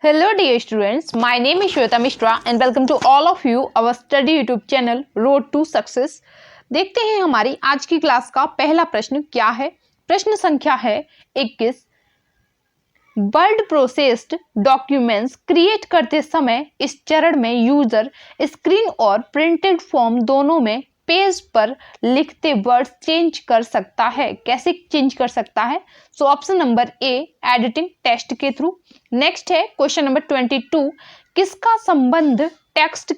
Hello dear students, my name is Shweta Mishra and welcome to all of you our study YouTube channel Road to Success। देखते हैं हमारी आज की class का पहला प्रश्न क्या है। प्रश्न संख्या है 21। वर्ड प्रोसेस्ड डॉक्यूमेंट्स क्रिएट करते समय इस चरण में यूजर स्क्रीन और प्रिंटेड फॉर्म दोनों में पेज पर लिखते वर्ड्स चेंज कर सकता है। कैसे चेंज कर सकता है? सो ऑप्शन नंबर ए, एडिटिंग टेक्स्ट के थ्रू। नेक्स्ट है क्वेश्चन नंबर 22, किसका संबंध टेक्स्ट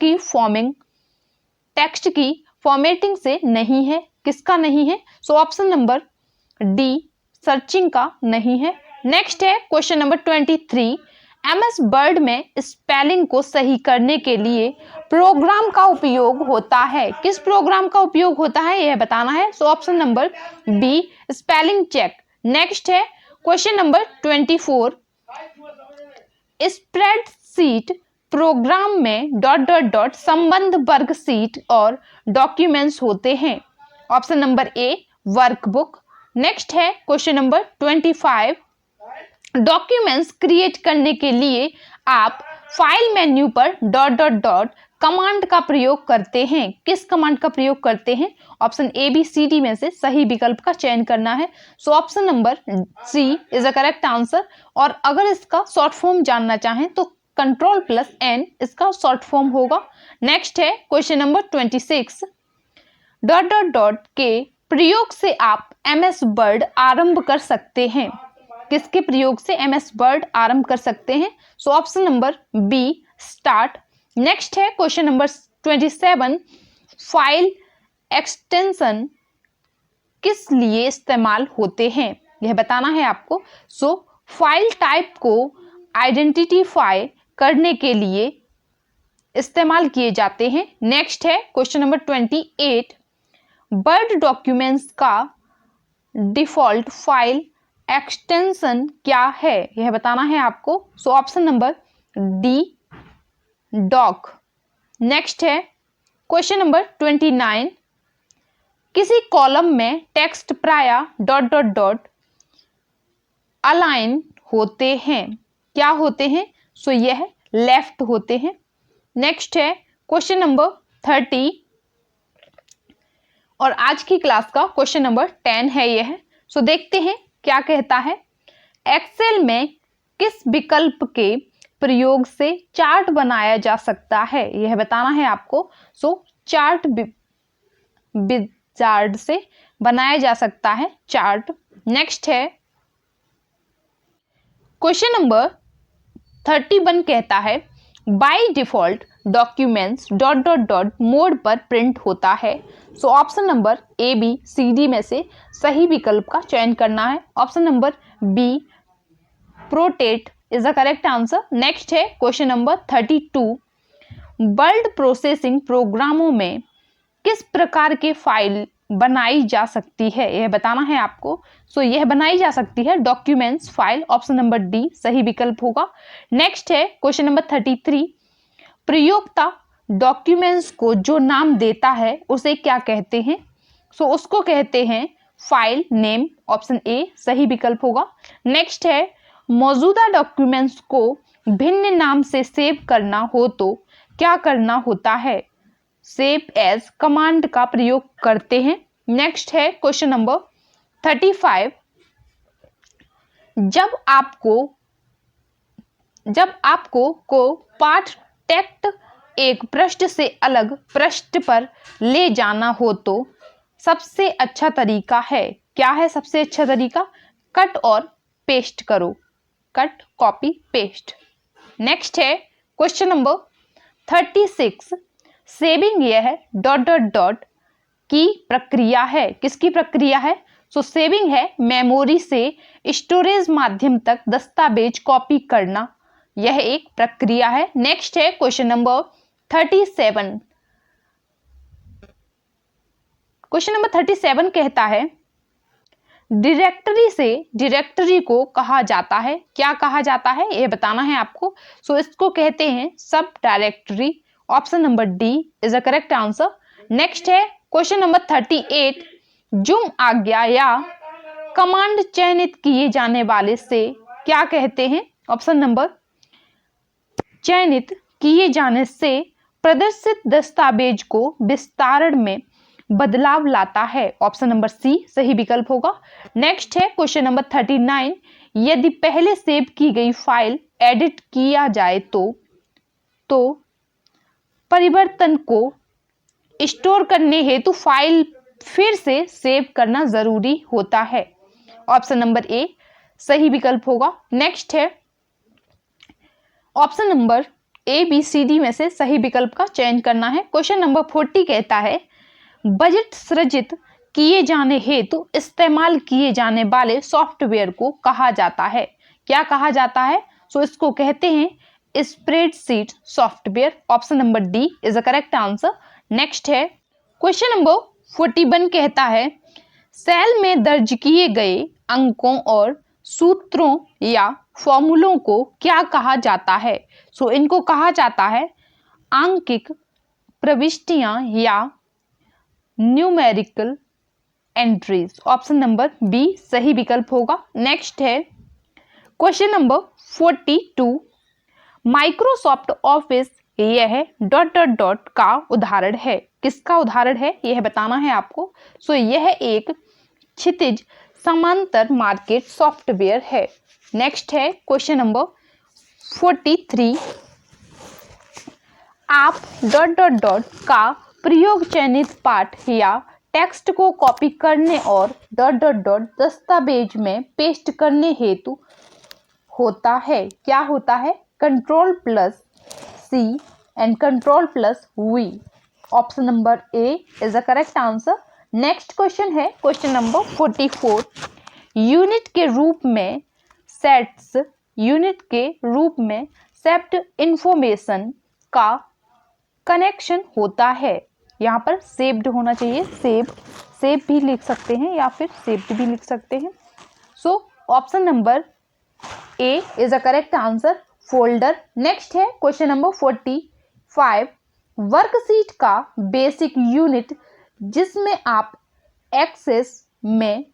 की फॉर्मेटिंग से नहीं है? किसका नहीं है? So option number D, searching का नहीं है। नेक्स्ट है क्वेश्चन नंबर 23, एमएस वर्ड में स्पेलिंग को सही करने के लिए प्रोग्राम का उपयोग होता है। किस प्रोग्राम का उपयोग होता है यह बताना है। So option number B, spelling check. Next है क्वेश्चन नंबर 24, स्प्रेडशीट प्रोग्राम में ... संबंध वर्ग शीट और डॉक्यूमेंट्स होते हैं। Option number A, workbook. Next है क्वेश्चन नंबर 25, डॉक्यूमेंट्स क्रिएट करने के लिए आप फाइल मेन्यू पर ... कमांड का प्रयोग करते हैं। किस कमांड का प्रयोग करते हैं? Option A, B, C, D में से सही विकल्प का चयन करना है। So option number C is a correct answer. और अगर इसका शॉर्ट फॉर्म जानना चाहें तो Ctrl+N इसका शॉर्ट फॉर्म होगा। नेक्स्ट है क्वेश्चन नंबर 26, ... के प्रयोग से आप एमएस वर्ड आरंभ कर सकते हैं। किसके प्रयोग से एमएस वर्ड आरंभ कर सकते हैं? So option number B, start. Next है क्वेश्चन नंबर 27, फाइल एक्सटेंशन किस लिए इस्तेमाल होते हैं यह बताना है आपको। सो फाइल टाइप को आइडेंटिफाई करने के लिए इस्तेमाल किए जाते हैं। नेक्स्ट है क्वेश्चन नंबर 28, वर्ड डॉक्यूमेंट्स का डिफॉल्ट फाइल एक्सटेंशन क्या है यह बताना है आपको। So option number D, doc. Next है क्वेश्चन नंबर 29, किसी कॉलम में टेक्स्ट प्राय ... अलाइन होते हैं। क्या होते हैं? सो यह लेफ्ट होते हैं। नेक्स्ट है क्वेश्चन नंबर 30 और आज की क्लास का क्वेश्चन नंबर 10 है यह। सो देखते हैं क्या कहता है। एक्सेल में किस विकल्प के प्रयोग से चार्ट बनाया जा सकता है यह बताना है आपको। सो चार्ट विजार्ड से बनाया जा सकता है चार्ट। नेक्स्ट है क्वेश्चन नंबर 31 कहता है, बाय डिफॉल्ट डॉक्यूमेंट्स ... मोड पर प्रिंट होता है। So option number A, B, C, D में से सही विकल्प का चयन करना है। Option number B, portrait is the correct answer. Next है क्वेश्चन नंबर 32, वर्ड प्रोसेसिंग प्रोग्रामों में किस प्रकार के फाइल बनाई जा सकती है यह बताना है आपको। सो यह बनाई जा सकती है documents file. Option number D सही विकल्प होगा। नेक्स्ट है क्वेश्चन नंबर 33, प्रयोक्ता डॉक्यूमेंट्स को जो नाम देता है उसे क्या कहते हैं? सो उसको कहते हैं फाइल नेम। ऑप्शन ए सही विकल्प होगा। नेक्स्ट है, मौजूदा डॉक्यूमेंट्स को भिन्न नाम से सेव करना हो तो क्या करना होता है? सेव एज कमांड का प्रयोग करते हैं। नेक्स्ट है क्वेश्चन नंबर 35, जब आपको पाठ टेक्स्ट एक पृष्ठ से अलग पृष्ठ पर ले जाना हो तो सबसे अच्छा तरीका है। क्या है सबसे अच्छा तरीका? कट और पेस्ट करो। Cut, copy, paste. नेक्स्ट है क्वेश्चन नंबर 36, सेविंग यह है ... की प्रक्रिया है। किसकी प्रक्रिया है? सो सेविंग है मेमोरी से स्टोरेज माध्यम तक दस्तावेज कॉपी करना। यह एक प्रक्रिया है। नेक्स्ट है क्वेश्चन नंबर 37, क्वेश्चन नंबर 37 कहता है, डायरेक्टरी से डायरेक्टरी को कहा जाता है। क्या कहा जाता है यह बताना है आपको। सो इसको कहते हैं सब directory. Option number D is a correct answer. Next है क्वेश्चन नंबर 38, जूम आज्ञा या कमांड चयनित किए जाने वाले से क्या कहते हैं? ऑप्शन नंबर चयनित किए जाने से प्रदर्शित दस्तावेज को विस्तारण में बदलाव लाता है। ऑप्शन नंबर सी सही विकल्प होगा। नेक्स्ट है क्वेश्चन नंबर 39, यदि पहले सेव की गई फाइल एडिट किया जाए तो परिवर्तन को स्टोर करने हेतु फाइल फिर से सेव करना जरूरी होता है। ऑप्शन नंबर ए सही विकल्प होगा। नेक्स्ट है option number A B C D में से सही विकल्प का चयन करना है। क्वेश्चन नंबर 40 कहता है बजट सृजित किए जाने हेतु इस्तेमाल किए जाने वाले सॉफ्टवेयर को कहा जाता है। क्या कहा जाता है? सो इसको कहते हैं spreadsheet software. Option number D is the correct answer. Next है क्वेश्चन नंबर 41 कहता है सेल में दर्ज किए गए अंकों और सूत्रों या फॉर्मूलों को क्या कहा जाता है? सो इनको कहा जाता है आंकिक प्रविष्टियां या numerical entries. Option number B सही विकल्प होगा। नेक्स्ट है क्वेश्चन नंबर 42, माइक्रोसॉफ्ट ऑफिस यह ... का उदाहरण है। किसका उदाहरण है यह बताना है आपको। सो यह एक क्षितिज समांतर मार्केट सॉफ्टवेयर है। नेक्स्ट है क्वेश्चन नंबर 43, आप ... का प्रयोग चयनित पाठ या टेक्स्ट को कॉपी करने और ... दस्तावेज में पेस्ट करने हेतु होता है। क्या होता है? Ctrl+C and Ctrl+V। Option number A is the correct answer. Next question है क्वेश्चन नंबर 44, यूनिट के रूप में सेप्ट इंफॉर्मेशन का कनेक्शन होता है। यहाँ पर सेव्ड होना चाहिए, सेव भी लिख सकते हैं या फिर सेव्ड भी लिख सकते हैं। So option number A is the correct answer, folder. Next है क्वेश्चन नंबर 45, वर्कशीट का बेसिक यूनिट जिसमें आप एक्सेस में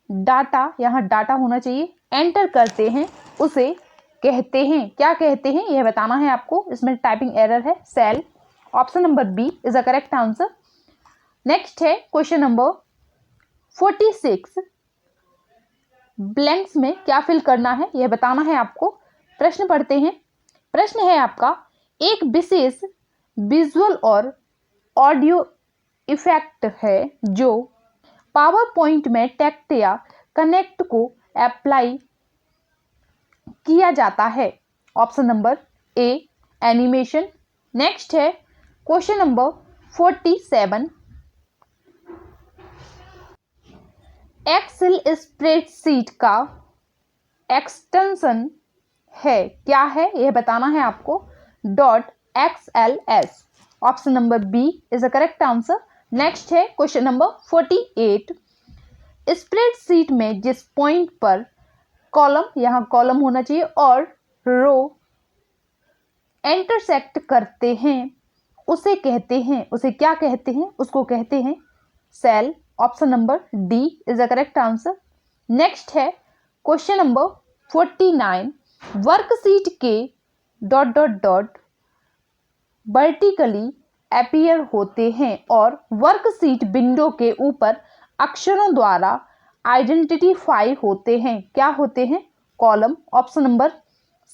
डाटा, यहाँ डाटा होना चाहिए, एंटर करते हैं उसे कहते हैं। क्या कहते हैं यह बताना है आपको। इसमें टाइपिंग एरर है, cell. Option number B is the correct answer. Next है क्वेश्चन नंबर 46, ब्लैंक्स में क्या फिल करना है यह बताना है आपको। प्रश्न पढ़ते हैं। प्रश्न है आपका, एक विशेष विजुअल और ऑडियो इफेक्ट है जो पावर पॉइंट में टेक्स्ट या कनेक्ट को अप्लाई किया जाता है। Option number A animation. Next है क्वेश्चन नंबर 47, एक्सेल स्प्रेडशीट का एक्सटेंशन है। क्या है यह बताना है आपको। .xls। Option number B is the correct answer. Next है क्वेश्चन नंबर 48, स्प्रेडशीट में जिस पॉइंट पर कॉलम, यहाँ कॉलम होना चाहिए, और रो इंटरसेक्ट करते हैं उसे कहते हैं, उसे क्या कहते हैं? उसको कहते हैं cell. Option number D is the correct answer. Next है क्वेश्चन नंबर 49, वर्कशीट के ... वर्टिकली अपीयर होते हैं और वर्कशीट विंडो के ऊपर अक्षरों द्वारा आइडेंटिफाई होते हैं। क्या होते हैं? कॉलम। ऑप्शन नंबर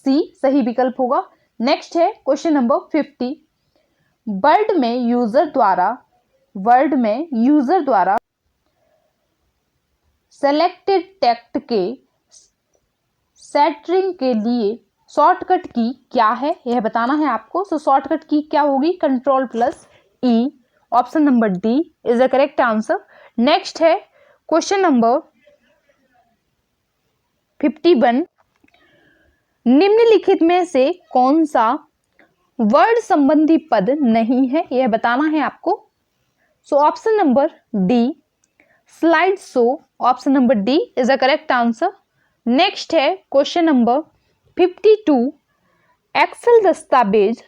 सी सही विकल्प होगा। नेक्स्ट है क्वेश्चन नंबर 50, वर्ड में यूजर द्वारा सेलेक्टेड टेक्स्ट के सेंटरिंग के लिए शॉर्टकट की क्या है यह बताना है आपको। सो शॉर्टकट की क्या होगी? Ctrl+E। Option number D is the correct answer. Next है क्वेश्चन नंबर 51, निम्नलिखित में से कौन सा वर्ड संबंधी पद नहीं है यह बताना है आपको। So option number D slide show. Option number D is the correct answer. Next है क्वेश्चन नंबर 52, एक्सेल दस्तावेज ...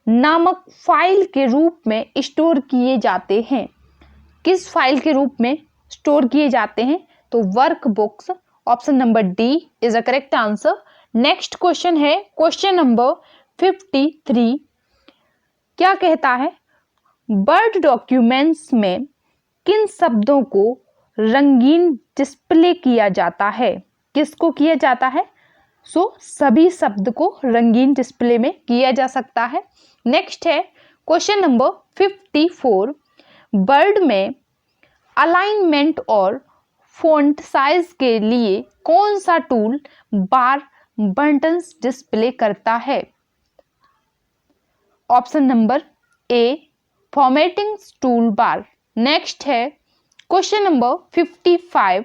नामक फाइल के रूप में स्टोर किए जाते हैं। किस फाइल के रूप में स्टोर किए जाते हैं? तो workbooks. Option number D is the correct answer. Next question है क्वेश्चन नंबर 53। क्या कहता है? वर्ड डॉक्यूमेंट्स में किन शब्दों को रंगीन डिस्प्ले किया जाता है? किसको किया जाता है? सभी शब्द को रंगीन डिस्प्ले में किया जा सकता है। नेक्स्ट है क्वेश्चन नंबर 54। वर्ड में अलाइनमेंट और फॉन्ट साइज के लिए कौन सा टूल बार बटन्स डिस्प्ले करता है? ऑप्शन नंबर ए फॉर्मेटिंग टूल बार। नेक्स्ट है क्वेश्चन नंबर 55।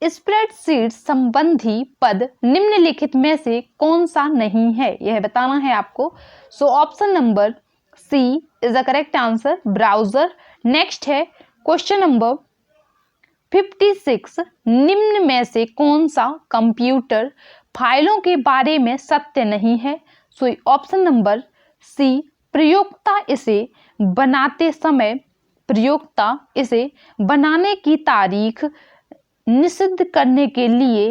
स्प्रेडशीट संबंधी पद निम्नलिखित में से कौन सा नहीं है? यह बताना है आपको। Option number C is the correct answer, browser. Next है क्वेश्चन नंबर 56। निम्न में से कौन सा कंप्यूटर फाइलों के बारे में सत्य नहीं है? ऑप्शन नंबर सी प्रयोक्ता इसे बनाने की तारीख निषिद्ध करने के लिए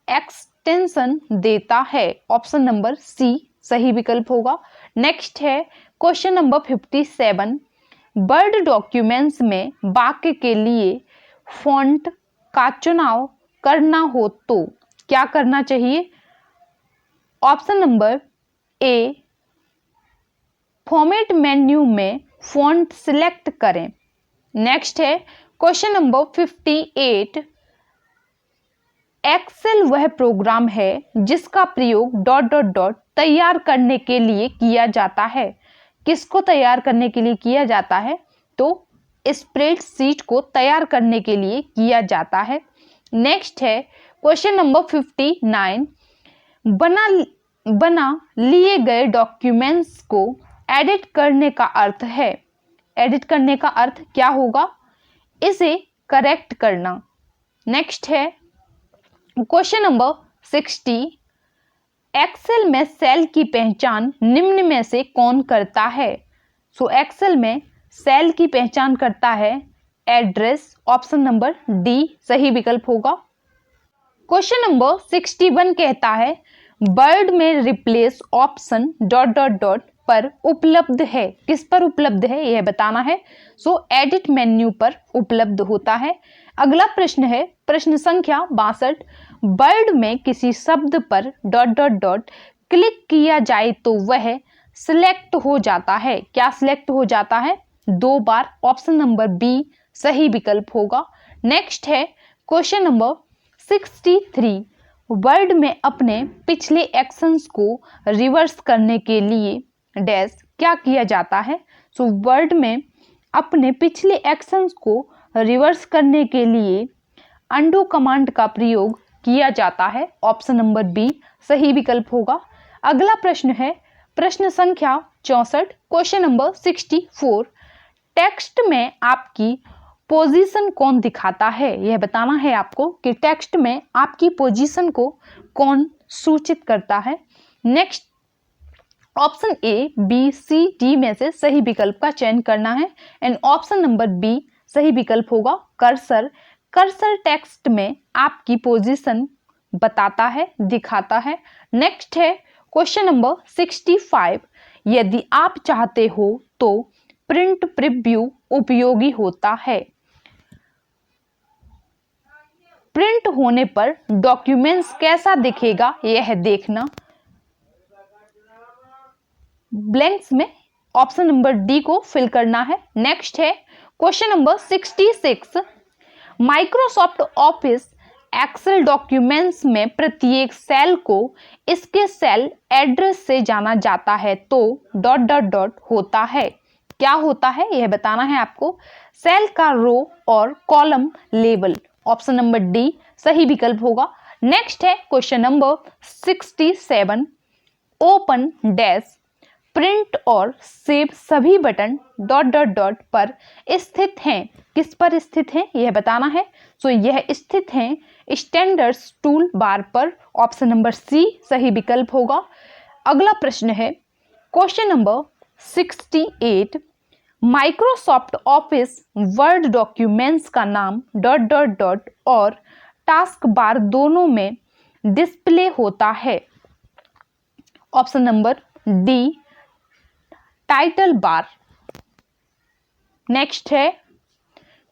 एक्सटेंशन देता है। ऑप्शन नंबर सी सही विकल्प होगा। नेक्स्ट है क्वेश्चन नंबर 57। वर्ड डॉक्यूमेंट्स में वाक्य के लिए फॉन्ट का चुनाव करना हो तो क्या करना चाहिए? ऑप्शन नंबर ए फॉर्मेट मेन्यू में फॉन्ट सिलेक्ट करें। नेक्स्ट है क्वेश्चन नंबर 58। एक्सेल वह प्रोग्राम है जिसका प्रयोग ... तैयार करने के लिए किया जाता है। किसको तैयार करने के लिए किया जाता है? तो स्प्रेडशीट को तैयार करने के लिए किया जाता है। नेक्स्ट है क्वेश्चन नंबर 59। बना लिए गए डॉक्यूमेंट्स को एडिट करने का अर्थ है। एडिट करने का अर्थ क्या होगा? इसे करेक्ट करना। नेक्स्ट है क्वेश्चन नंबर 60। एक्सेल में सेल की पहचान निम्न में से कौन करता है? एक्सेल में सेल की पहचान करता है एड्रेस। ऑप्शन नंबर डी सही विकल्प होगा। क्वेश्चन नंबर 61 कहता है वर्ड में रिप्लेस ऑप्शन ... पर उपलब्ध है। किस पर उपलब्ध है यह बताना है। एडिट मेन्यू पर उपलब्ध होता है। अगला प्रश्न है प्रश्न संख्या 62। वर्ड में किसी शब्द पर ... क्लिक किया जाए तो वह सिलेक्ट हो जाता है। क्या सिलेक्ट हो जाता है? 2 बार। ऑप्शन नंबर बी सही विकल्प होगा। नेक्स्ट है क्वेश्चन नंबर 63। वर्ड में अपने पिछले एक्शंस को रिवर्स करने के लिए डैश क्या किया जाता है? वर्ड में अपने पिछले एक्शंस को रिवर्स करने के लिए अंडू कमांड का प्रयोग किया जाता है। ऑप्शन नंबर बी सही विकल्प होगा। अगला प्रश्न है प्रश्न संख्या 64। Question number 64। टेक्स्ट में आपकी पोजीशन कौन दिखाता है? यह बताना है आपको कि टेक्स्ट में आपकी पोजीशन को कौन सूचित करता है। Next option A B C D में से सही विकल्प का चयन करना है एंड ऑप्शन नंबर बी सही विकल्प होगा कर्सर। कर्सर टेक्स्ट में आपकी पोजीशन बताता है, दिखाता है। नेक्स्ट है क्वेश्चन नंबर 65। यदि आप चाहते हो तो प्रिंट प्रीव्यू उपयोगी होता है। प्रिंट होने पर डॉक्यूमेंट्स कैसा दिखेगा यह देखना। ब्लैंक्स में ऑप्शन नंबर डी को फिल करना है। नेक्स्ट है question number 66। Microsoft Office Excel documents में प्रत्येक सेल को इसके सेल एड्रेस से जाना जाता है तो ... होता है। क्या होता है यह बताना है आपको। सेल का रो और column label. Option number D सही विकल्प होगा। नेक्स्ट है question number 67। Open dash print और सेव सभी बटन ... पर स्थित हैं। किस पर स्थित हैं यह बताना है। यह स्थित हैं स्टैंडर्ड्स टूल बार पर। ऑप्शन नंबर सी सही विकल्प होगा। अगला प्रश्न है question number 68। Microsoft office word documents का नाम ... और टास्क बार दोनों में डिस्प्ले होता है? Option number D, title bar. Next है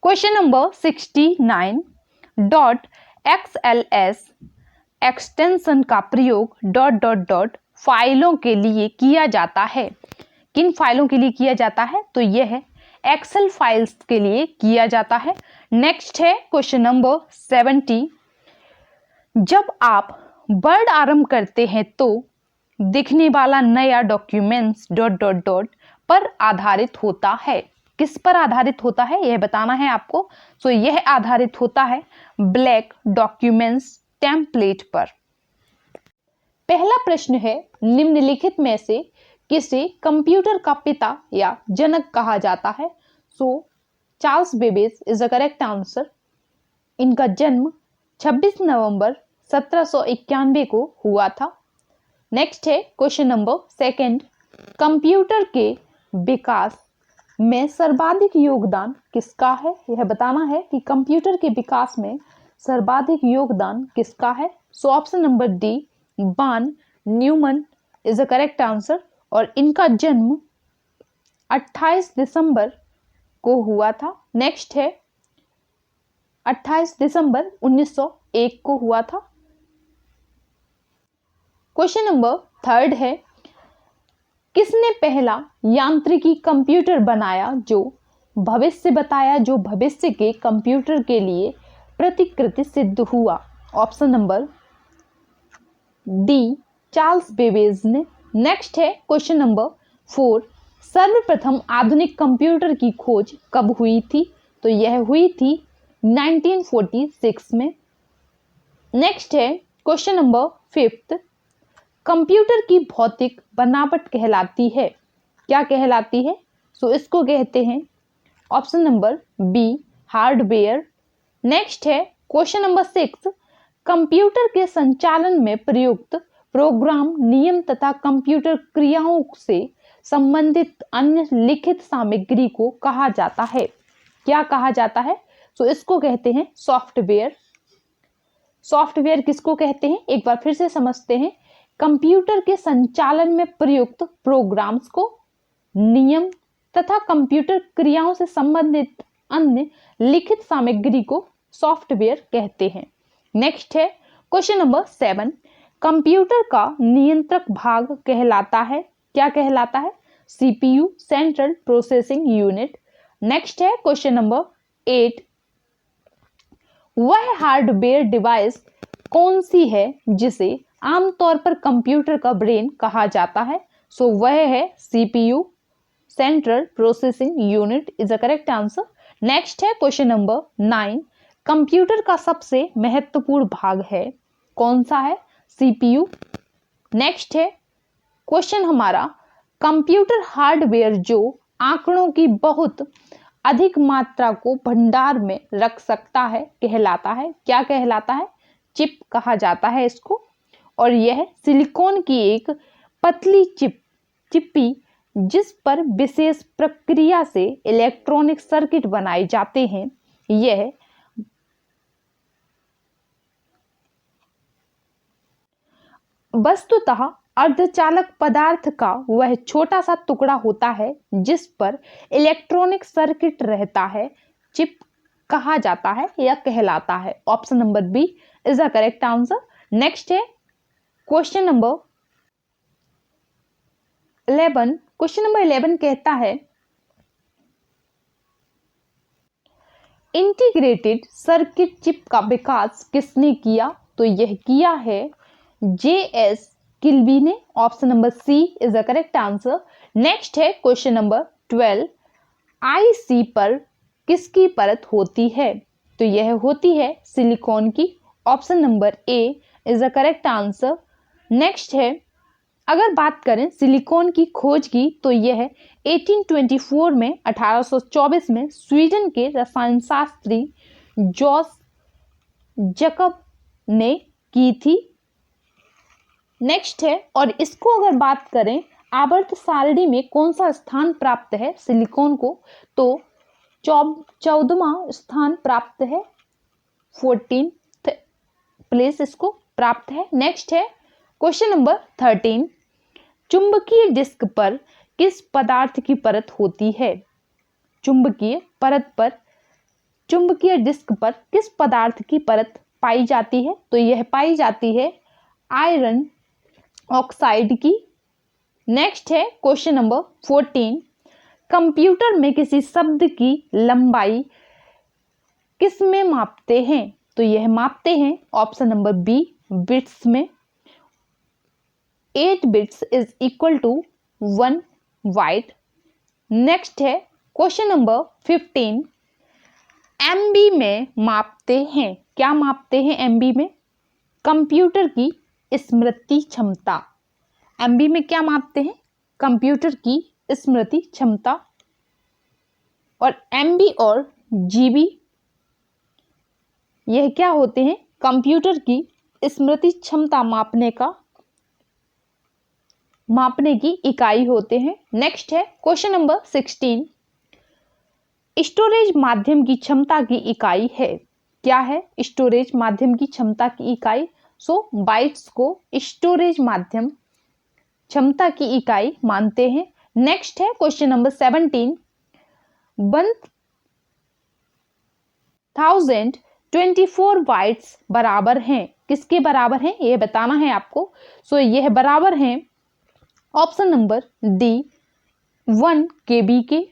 क्वेश्चन नंबर 69, .xls एक्सटेंशन का प्रयोग ... फाइलों के लिए किया जाता है। किन फाइलों के लिए किया जाता है? तो यह है एक्सेल फाइल्स के लिए किया जाता है। नेक्स्ट है क्वेश्चन नंबर 70, जब आप वर्ड आरंभ करते हैं तो दिखने वाला नया डॉक्यूमेंट्स ... पर आधारित होता है। किस पर आधारित होता है यह बताना है आपको। सो यह आधारित होता है ब्लैक डॉक्यूमेंट्स टेम्पलेट पर। पहला प्रश्न है, निम्नलिखित में से किसे कंप्यूटर का पिता या जनक कहा जाता है? सो Charles Babbage is the correct answer. इनका जन्म 26 नवंबर 1791 को हुआ था। नेक्स्ट है क्वेश्चन नंबर 2, कंप्यूटर के विकास में सर्वाधिक योगदान किसका है? यह बताना है कि कंप्यूटर के विकास में सर्वाधिक योगदान किसका है। So option number D, von Neumann is the correct answer. और इनका जन्म 28 दिसंबर को हुआ था। नेक्स्ट है 28 दिसंबर 1901 को हुआ था। क्वेश्चन नंबर 3 है, किसने पहला यांत्रिकी कंप्यूटर बनाया जो भविष्य बताया, जो भविष्य के कंप्यूटर के लिए प्रतिकृति सिद्ध हुआ? Option number D, Charles Babbage ने। नेक्स्ट है क्वेश्चन नंबर 4, सर्वप्रथम आधुनिक कंप्यूटर की खोज कब हुई थी? तो यह हुई थी 1946 में। नेक्स्ट है क्वेश्चन नंबर 5, कंप्यूटर की भौतिक बनावट कहलाती है, क्या कहलाती है? सो इसको कहते हैं option number B, hardware. Next है क्वेश्चन नंबर 6, कंप्यूटर के संचालन में प्रयुक्त प्रोग्राम, नियम तथा कंप्यूटर क्रियाओं से संबंधित अन्य लिखित सामग्री को कहा जाता है, क्या कहा जाता है? सो इसको कहते हैं सॉफ्टवेयर। सॉफ्टवेयर किसको कहते हैं एक बार फिर से समझते हैं। कंप्यूटर के संचालन में प्रयुक्त प्रोग्राम्स को, नियम तथा कंप्यूटर क्रियाओं से संबंधित अन्य लिखित सामग्री को सॉफ्टवेयर कहते हैं। नेक्स्ट है क्वेश्चन नंबर 7, कंप्यूटर का नियंत्रक भाग कहलाता है, क्या कहलाता है? CPU, central processing unit. Next है क्वेश्चन नंबर 8, वह हार्डवेयर डिवाइस कौन सी है जिसे आमतौर पर कंप्यूटर का ब्रेन कहा जाता है? सो वह है CPU, central processing unit is the correct answer. Next है क्वेश्चन नंबर 9, कंप्यूटर का सबसे महत्वपूर्ण भाग है, कौन सा है? सीपीयू। नेक्स्ट है क्वेश्चन हमारा, कंप्यूटर हार्डवेयर जो आंकड़ों की बहुत अधिक मात्रा को भंडार में रख सकता है कहलाता है, क्या कहलाता है? चिप कहा जाता है इसको। और यह सिलिकॉन की एक पतली चिप्पी जिस पर विशेष प्रक्रिया से इलेक्ट्रॉनिक सर्किट बनाए जाते हैं, यह वस्तुतः अर्धचालक पदार्थ का वह छोटा सा टुकड़ा होता है जिस पर इलेक्ट्रॉनिक सर्किट रहता है, चिप कहा जाता है या कहलाता है। Option number B is the correct answer. Next है क्वेश्चन नंबर 11। क्वेश्चन नंबर 11 कहता है, इंटीग्रेटेड सर्किट चिप का विकास किसने किया? तो यह किया है जे.एस. किल्बी ने। Option number C is the correct answer. Next है क्वेश्चन नंबर 12, आईसी पर किसकी परत होती है? तो यह होती है सिलिकॉन की। Option number A is the correct answer. Next है, अगर बात करें सिलिकॉन की खोज की तो यह 1824 में स्वीडन के रसायन शास्त्री जोस जैकब ने की थी। नेक्स्ट है, और इसको अगर बात करें आवर्त सारणी में कौन सा स्थान प्राप्त है सिलिकॉन को? तो 14वां स्थान प्राप्त है, 14th प्लेस इसको प्राप्त है। नेक्स्ट है क्वेश्चन नंबर 13, चुंबकीय डिस्क पर किस पदार्थ की परत होती है? चुंबकीय डिस्क पर किस पदार्थ की परत पाई जाती है? तो यह पाई जाती है आयरन ऑक्साइड की। नेक्स्ट है क्वेश्चन नंबर 14, कंप्यूटर में किसी शब्द की लंबाई किस में मापते हैं? तो यह मापते हैं ऑप्शन नंबर बी, बिट्स में। 8 bits is equal to 1 byte. Next है क्वेश्चन नंबर 15, एमबी में मापते हैं। क्या मापते हैं एमबी में? कंप्यूटर की स्मृति क्षमता। एमबी में क्या मापते हैं? कंप्यूटर की स्मृति क्षमता। और एमबी और जीबी यह क्या होते हैं? कंप्यूटर की स्मृति क्षमता मापने की इकाई होते हैं। नेक्स्ट है क्वेश्चन नंबर 16, स्टोरेज माध्यम की क्षमता की इकाई है। क्या है स्टोरेज माध्यम की क्षमता की इकाई? बाइट्स को स्टोरेज माध्यम क्षमता की इकाई मानते हैं। नेक्स्ट है क्वेश्चन नंबर 17, 1024 बाइट्स बराबर हैं। किसके बराबर हैं यह बताना है आपको। यह बराबर हैं ऑप्शन नंबर डी, 1 KB के।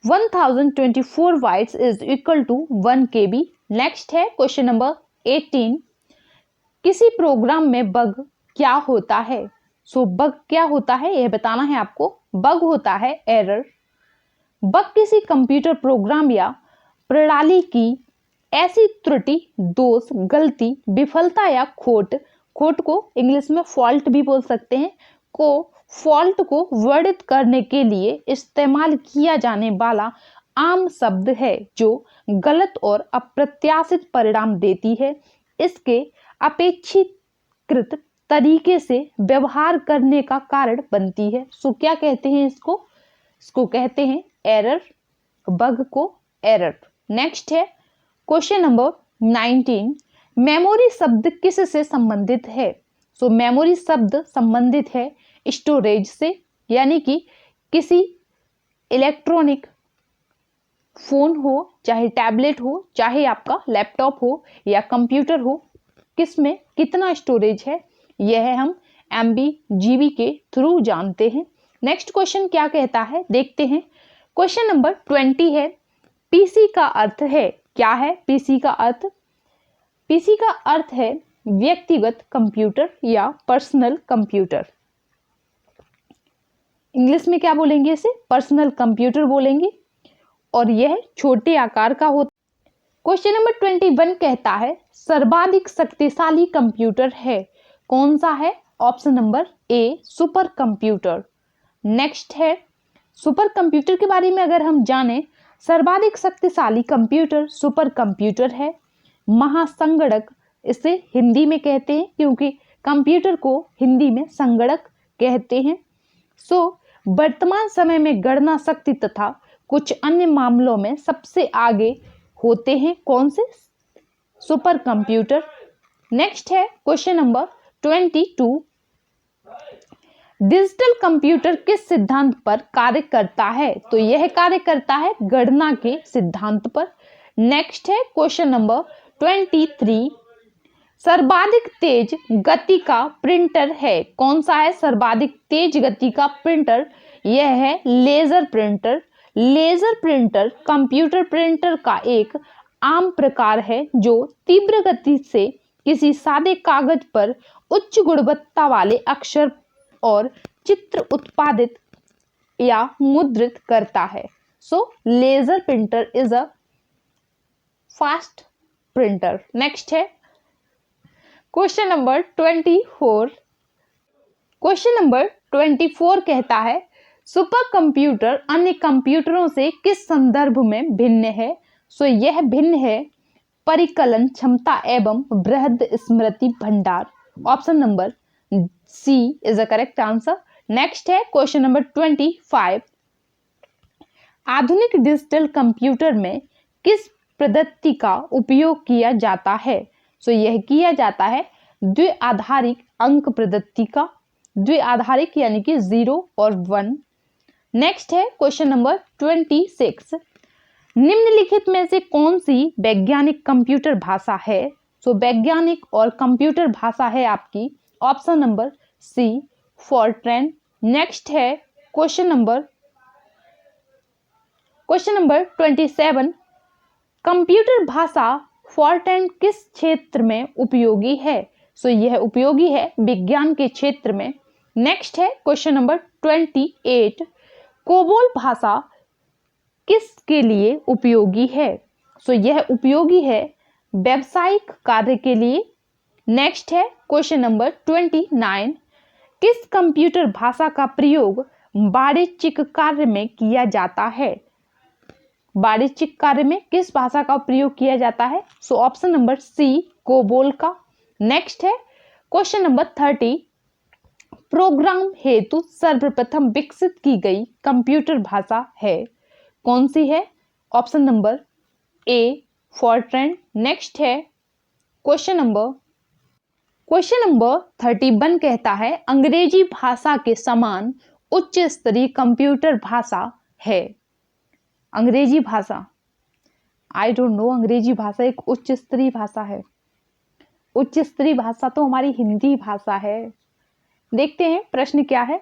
1024 bytes is equal to 1 KB। Next है क्वेश्चन नंबर 18, किसी प्रोग्राम में बग क्या होता है? बग क्या होता है यह बताना है आपको। बग होता है एरर। बग किसी कंप्यूटर प्रोग्राम या प्रणाली की ऐसी त्रुटि, दोष, गलती, विफलता या खोट को इंग्लिश में फॉल्ट भी बोल सकते हैं, फॉल्ट को वर्णित करने के लिए इस्तेमाल किया जाने वाला आम शब्द है जो गलत और अप्रत्याशित परिणाम देती है। इसके अपेक्षाकृत तरीके से व्यवहार करने का कारण बनती है। क्या कहते हैं इसको कहते हैं एरर, बग को एरर। नेक्स्ट है क्वेश्चन नंबर 19, मेमोरी शब्द किस से संबंधित है? मेमोरी शब्द संबंधित है स्टोरेज से, यानी कि किसी इलेक्ट्रॉनिक फोन हो, चाहे टैबलेट हो, चाहे आपका लैपटॉप हो या कंप्यूटर हो, किसमें कितना स्टोरेज है यह हम MB GB के थ्रू जानते हैं। नेक्स्ट क्वेश्चन क्या कहता है देखते हैं। क्वेश्चन नंबर 20 है, पीसी का अर्थ है। क्या है पीसी का अर्थ? पीसी का अर्थ है व्यक्तिगत कंप्यूटर या पर्सनल कंप्यूटर। इंग्लिश में क्या बोलेंगे इसे? पर्सनल कंप्यूटर बोलेंगे। और यह छोटे आकार का होता। क्वेश्चन नंबर 21 कहता है सर्वाधिक शक्तिशाली कंप्यूटर है। कौन सा है? ऑप्शन नंबर ए, सुपर कंप्यूटर। नेक्स्ट है सुपर कंप्यूटर के बारे में अगर हम जाने, सर्वाधिक शक्तिशाली कंप्यूटर सुपर कंप्यूटर है। महासंगणक इसे हिंदी में कहते हैं, क्योंकि कंप्यूटर को हिंदी में संगणक कहते हैं। वर्तमान समय में गणना शक्ति तथा कुछ अन्य मामलों में सबसे आगे होते हैं कौन से? Super computer. नेक्स्ट है क्वेश्चन नंबर 22, डिजिटल कंप्यूटर किस सिद्धांत पर कार्य करता है? तो यह कार्य करता है गणना के सिद्धांत पर। नेक्स्ट है क्वेश्चन नंबर 23, सर्वाधिक तेज गति का प्रिंटर है। कौन सा है सर्वाधिक तेज गति का प्रिंटर? यह है laser printer. Laser printer computer printer का एक आम प्रकार है जो तीव्र गति से किसी सादे कागज पर उच्च गुणवत्ता वाले अक्षर और चित्र उत्पादित या मुद्रित करता है। Laser printer is a fast printer. Next है क्वेश्चन नंबर 24। क्वेश्चन नंबर 24 कहता है सुपर कंप्यूटर अन्य कंप्यूटरों से किस संदर्भ में भिन्न है? यह भिन्न है परिकलन क्षमता एवं बृहद स्मृति भंडार। Option number C is the correct answer. Next है क्वेश्चन नंबर 25, आधुनिक डिजिटल कंप्यूटर में किस पद्धति का उपयोग किया जाता है? सो यह किया जाता है द्विआधारिक अंक पद्धति का, द्विआधारिक यानी कि 0 और 1। नेक्स्ट है क्वेश्चन नंबर 26, निम्नलिखित में से कौन सी वैज्ञानिक कंप्यूटर भाषा है? सो वैज्ञानिक और कंप्यूटर भाषा है आपकी ऑप्शन नंबर सी फॉरट्रैन। नेक्स्ट है क्वेश्चन नंबर 27, कंप्यूटर भाषा फॉरट्रैन किस क्षेत्र में उपयोगी है? सो यह उपयोगी है विज्ञान के क्षेत्र में। नेक्स्ट है क्वेश्चन नंबर 28, कोबोल भाषा किसके लिए उपयोगी है? सो यह उपयोगी है व्यावसायिक कार्य के लिए। नेक्स्ट है क्वेश्चन नंबर 29, किस कंप्यूटर भाषा का प्रयोग वाणिज्यिक कार्य में किया जाता है? वाणिज्यिक कार्य में किस भाषा का प्रयोग किया जाता है? So option number C COBOL का। नेक्स्ट है क्वेश्चन नंबर 30, प्रोग्राम हेतु सर्वप्रथम विकसित की गई कंप्यूटर भाषा है, कौन सी है? Option number A Fortran. Next है क्वेश्चन नंबर 31 कहता है अंग्रेजी भाषा के समान उच्च स्तरीय कंप्यूटर भाषा है। अंग्रेजी भाषा, आई डोंट नो अंग्रेजी भाषा एक उच्च स्तरीय भाषा है। उच्च स्तरीय भाषा तो हमारी हिंदी भाषा है। देखते हैं प्रश्न क्या है।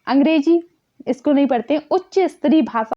अंग्रेजी इसको नहीं पढ़ते, उच्च स्तरीय भाषा